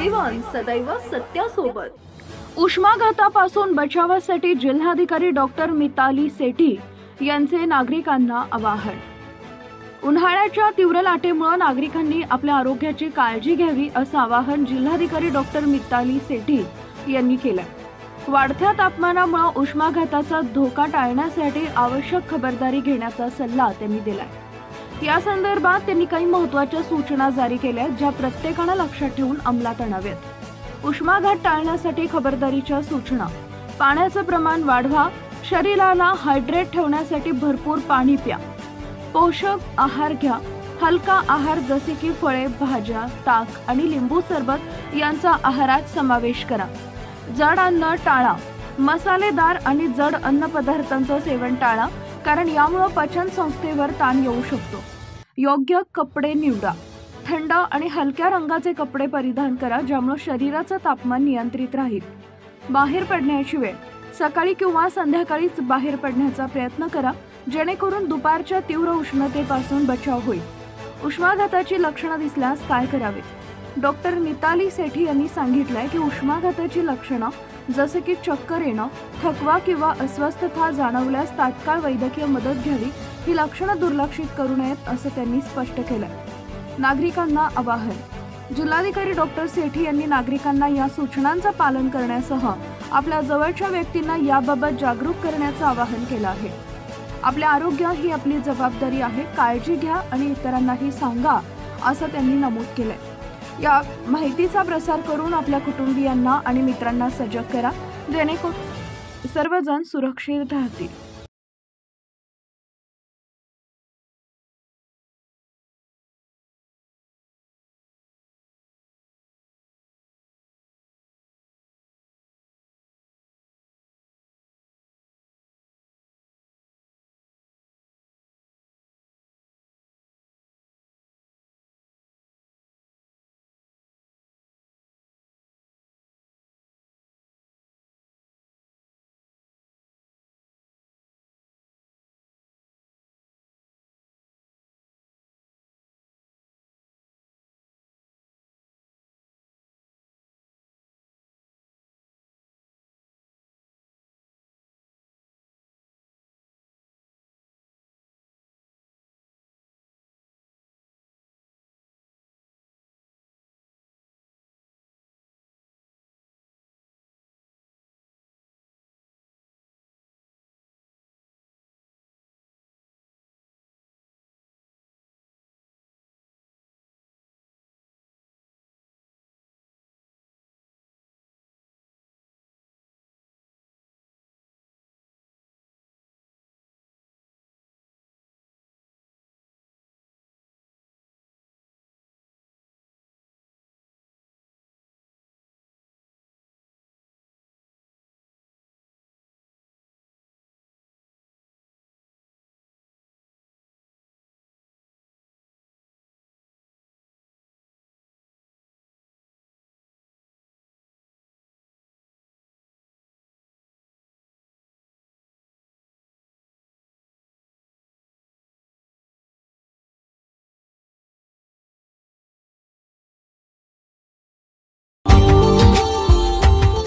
सेवन सदैव सत्यासोबत। उष्माघातापासून बचावासाठी जिल्हाधिकारी डॉक्टर मिताली सेठी यांचे नागरिकांना आवाहन। उन्हाळ्याच्या तीव्र लाटेमुळे नागरिकांनी आपल्या आरोग्याची काळजी घ्यावी असं आवाहन जिल्हाधिकारी डॉक्टर मिताली सेठी यांनी केलं। वाढत्या तापमानामुळे उष्माघाताचा धोका टाळण्यासाठी आवश्यक खबरदारी घेण्याचा सल्ला त्यांनी दिलाय। या संदर्भात त्यांनी काही महत्त्वाच्या सूचना जारी केल्या ज्या प्रत्येकाने लक्षात ठेवून अंमलात आणाव्यात। उष्माघात टाळण्यासाठी खबरदारीच्या सूचना: पाण्याचं प्रमाण वाढवा, शरीराला हायड्रेट ठेवण्यासाठी भरपूर पाणी प्या, पोषक आहार घ्या, हलका आहार जसे की फळे, भाज्या, ताक आणि लिंबू सरबत यांचा आहारात समावेश करा। जड अन्न टाळा, मसालेदार आणि जड अन्न पदार्थांचं सेवन टाळा कारण यामुळे पचन संस्थेवर ताण येऊ शकतो। योग्य कपडे निवडा, थंड आणि हलक्या रंगाचे कपडे परिधान करा ज्यामुळे शरीराचं तापमान नियंत्रित राहील। बाहेर पडण्याची वेळ: सकाळी किंवा संध्याकाळीच बाहेर पडण्याचा प्रयत्न करा जेणेकरून दुपारच्या तीव्र उष्णतेपासून बचाव होईल। उष्माघाताची लक्षणं दिसल्यास काय करावे? डॉक्टर मिताली सेठी यांनी सांगितलंय की उष्माघाताची लक्षणं जसे की चक्कर येणं, थकवा किंवा अस्वस्थता जाणवल्यास तात्काळ वैद्यकीय मदत घ्यावी। ही लक्षणं दुर्लक्षित करू नयेत असं त्यांनी स्पष्ट केलंय। नागरिकांना आवाहन: जिल्हाधिकारी डॉक्टर सेठी यांनी नागरिकांना या सूचनांचं पालन करण्यासह आपल्या जवळच्या व्यक्तींना याबाबत जागरूक करण्याचं आवाहन केलं आहे। आपले आरोग्य ही आपली जबाबदारी आहे, काळजी घ्या आणि इतरांनाही सांगा असं त्यांनी नमूद केलंय। या माहितीचा प्रसार करून आपल्या कुटुंबियांना आणि मित्रांना सजग करा जेणेकरून सर्वजण सुरक्षित राहतील।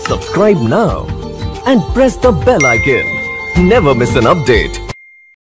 Subscribe now and press the bell icon. Never miss an update.